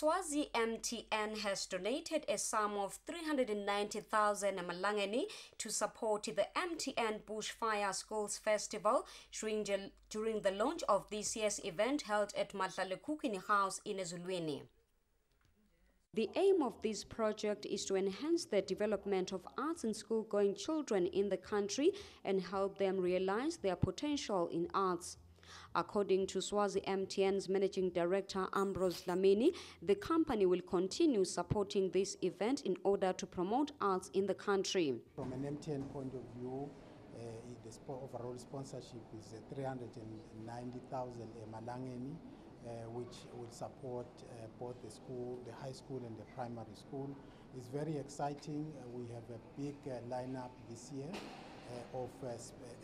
Swazi MTN has donated a sum of 390,000 Malangeni to support the MTN BushFire Schools Festival during the launch of this year's event held at Mahlalekhukhwini House in Ezulwini. The aim of this project is to enhance the development of arts in school-going children in the country and help them realize their potential in arts. According to Swazi MTN's Managing Director Ambrose Dlamini, the company will continue supporting this event in order to promote arts in the country. From an MTN point of view, the overall sponsorship is 390,000 Malangeni, which will support both the high school and the primary school. It's very exciting. We have a big lineup this year of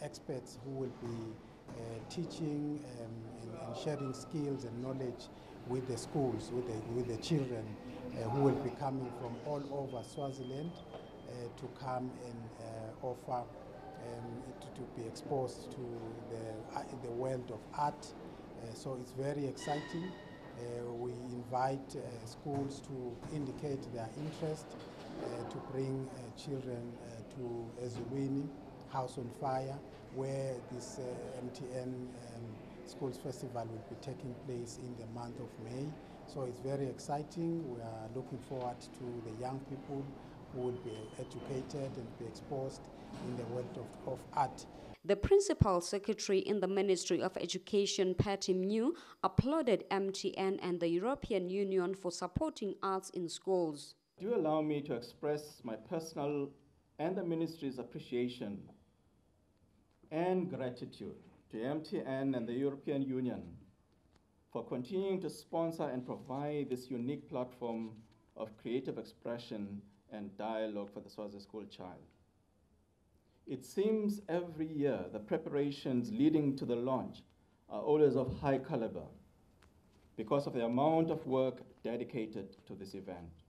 experts who will be teaching and sharing skills and knowledge with the schools, with the children who will be coming from all over Swaziland to come and offer to be exposed to the world of art. So it's very exciting. We invite schools to indicate their interest to bring children to Ezulwini House on Fire, where this MTN Schools Festival will be taking place in the month of May. So it's very exciting. We are looking forward to the young people who will be educated and be exposed in the world of art. The Principal Secretary in the Ministry of Education, Patty Mew, applauded MTN and the European Union for supporting arts in schools. Do allow me to express my personal and the Ministry's appreciation and gratitude to MTN and the European Union for continuing to sponsor and provide this unique platform of creative expression and dialogue for the Swazi school child. It seems every year the preparations leading to the launch are always of high caliber because of the amount of work dedicated to this event.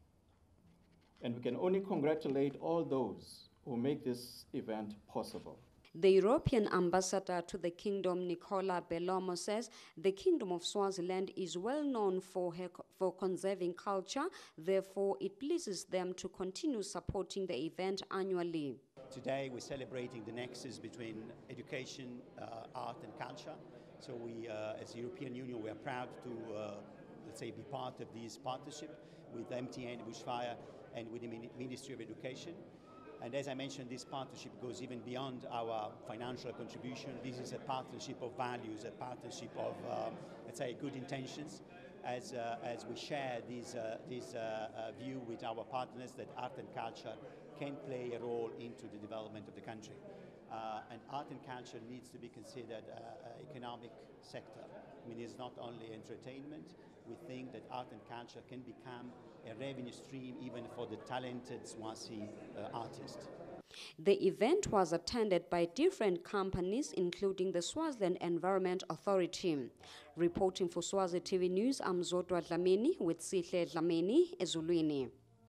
And we can only congratulate all those who make this event possible. The European ambassador to the kingdom, Nicola Bellomo, says the Kingdom of Swaziland is well known for conserving culture. Therefore, it pleases them to continue supporting the event annually. Today, we're celebrating the nexus between education, art, and culture. So we, as the European Union, we are proud to, let's say, be part of this partnership with MTN BushFire and with the Ministry of Education. And as I mentioned, this partnership goes even beyond our financial contribution. This is a partnership of values, a partnership of, let's say, good intentions, as we share this view with our partners that art and culture can play a role into the development of the country. And art and culture needs to be considered an economic sector. I mean, it's not only entertainment. We think that art and culture can become a revenue stream even for the talented Swazi artists. The event was attended by different companies, including the Swaziland Environment Authority. Reporting for Swazi TV News, I'm Zodwa Dlamini with Sihle Dlamini, Ezulwini.